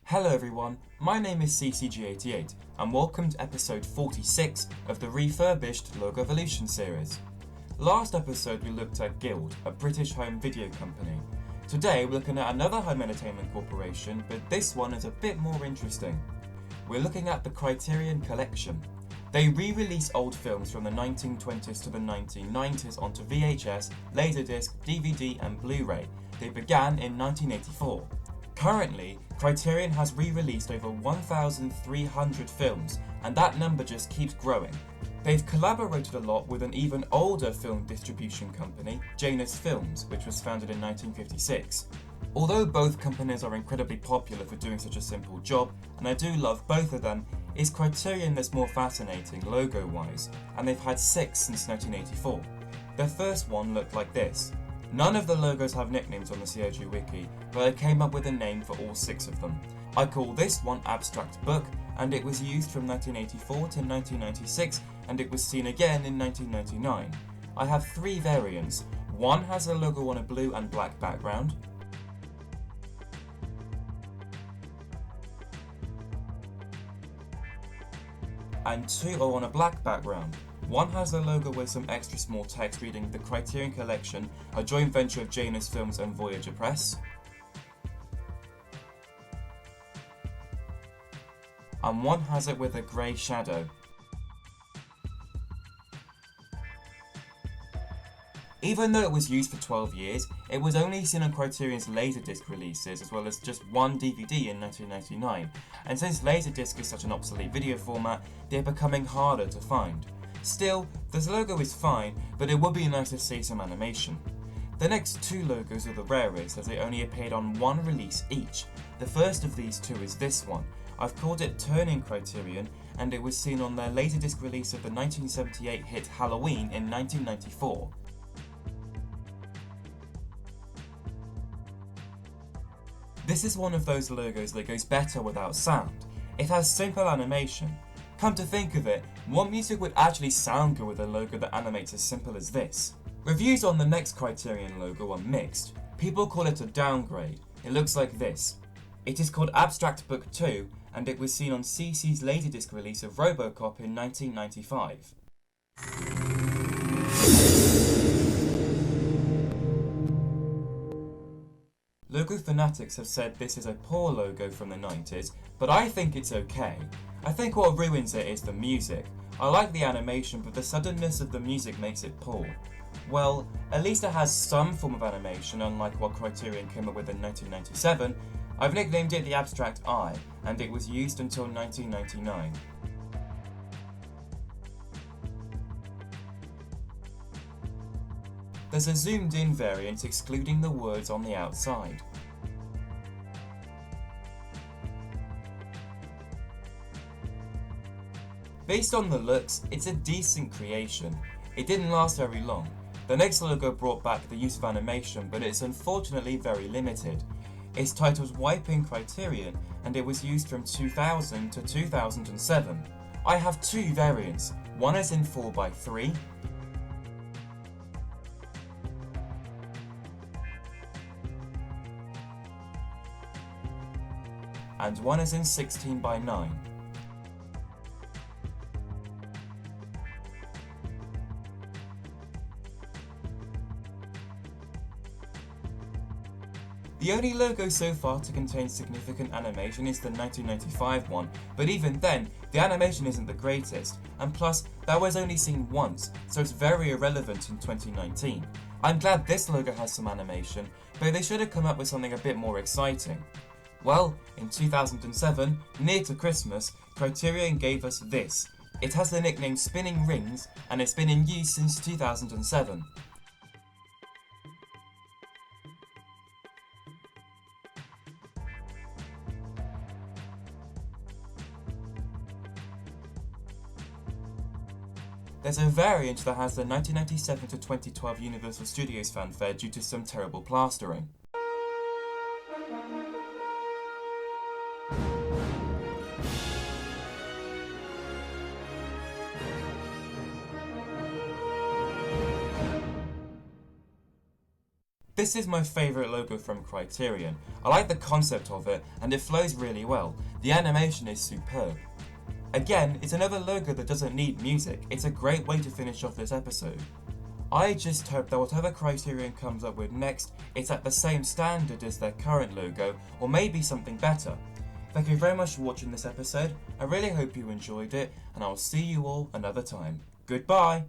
Hello everyone, my name is CCG88 and welcome to episode 46 of the Refurbished Logo Evolution series. Last episode we looked at Guild, a British home video company. Today we're looking at another home entertainment corporation, but this one is a bit more interesting. We're looking at the Criterion collection. They re-release old films from the 1920s to the 1990s onto VHS, Laserdisc, DVD and Blu-ray. They began in 1984. Currently, Criterion has re-released over 1,300 films, and that number just keeps growing. They've collaborated a lot with an even older film distribution company, Janus Films, which was founded in 1956. Although both companies are incredibly popular for doing such a simple job, and I do love both of them, it's Criterion that's more fascinating logo-wise, and they've had 6 since 1984. Their first one looked like this. None of the logos have nicknames on the COG wiki, but I came up with a name for all 6 of them. I call this one Abstract Book, and it was used from 1984 to 1996, and it was seen again in 1999. I have 3 variants. One has a logo on a blue and black background, and 2 are on a black background. One has a logo with some extra small text reading The Criterion Collection, a joint venture of Janus Films and Voyager Press. And one has it with a grey shadow. Even though it was used for 12 years, it was only seen on Criterion's Laserdisc releases as well as just one DVD in 1999, and since Laserdisc is such an obsolete video format, they're becoming harder to find. Still, this logo is fine, but it would be nice to see some animation. The next 2 logos are the rarest as they only appeared on 1 release each. The first of these 2 is this one. I've called it Turning Criterion, and it was seen on their Laserdisc release of the 1978 hit Halloween in 1994. This is one of those logos that goes better without sound. It has simple animation. Come to think of it, what music would actually sound good with a logo that animates as simple as this? Reviews on the next Criterion logo are mixed. People call it a downgrade. It looks like this. It is called Abstract Book 2, and it was seen on CC's Laserdisc release of RoboCop in 1995. Logo fanatics have said this is a poor logo from the 90s, but I think it's okay. I think what ruins it is the music. I like the animation, but the suddenness of the music makes it poor. Well, at least it has some form of animation, unlike what Criterion came up with in 1997. I've nicknamed it the Abstract Eye, and it was used until 1999. There's a zoomed-in variant excluding the words on the outside. Based on the looks, it's a decent creation. It didn't last very long. The next logo brought back the use of animation, but it's unfortunately very limited. It's titled Wiping Criterion, and it was used from 2000 to 2007. I have 2 variants. One is in 4x3, and one is in 16x9. The only logo so far to contain significant animation is the 1995 one, but even then, the animation isn't the greatest, and plus, that was only seen once, so it's very irrelevant in 2019. I'm glad this logo has some animation, but they should have come up with something a bit more exciting. Well, in 2007, near to Christmas, Criterion gave us this. It has the nickname Spinning Rings, and it's been in use since 2007. There's a variant that has the 1997 to 2012 Universal Studios fanfare due to some terrible plastering. This is my favourite logo from Criterion. I like the concept of it and it flows really well. The animation is superb. Again, it's another logo that doesn't need music. It's a great way to finish off this episode. I just hope that whatever Criterion comes up with next, it's at the same standard as their current logo, or maybe something better. Thank you very much for watching this episode. I really hope you enjoyed it, and I'll see you all another time. Goodbye!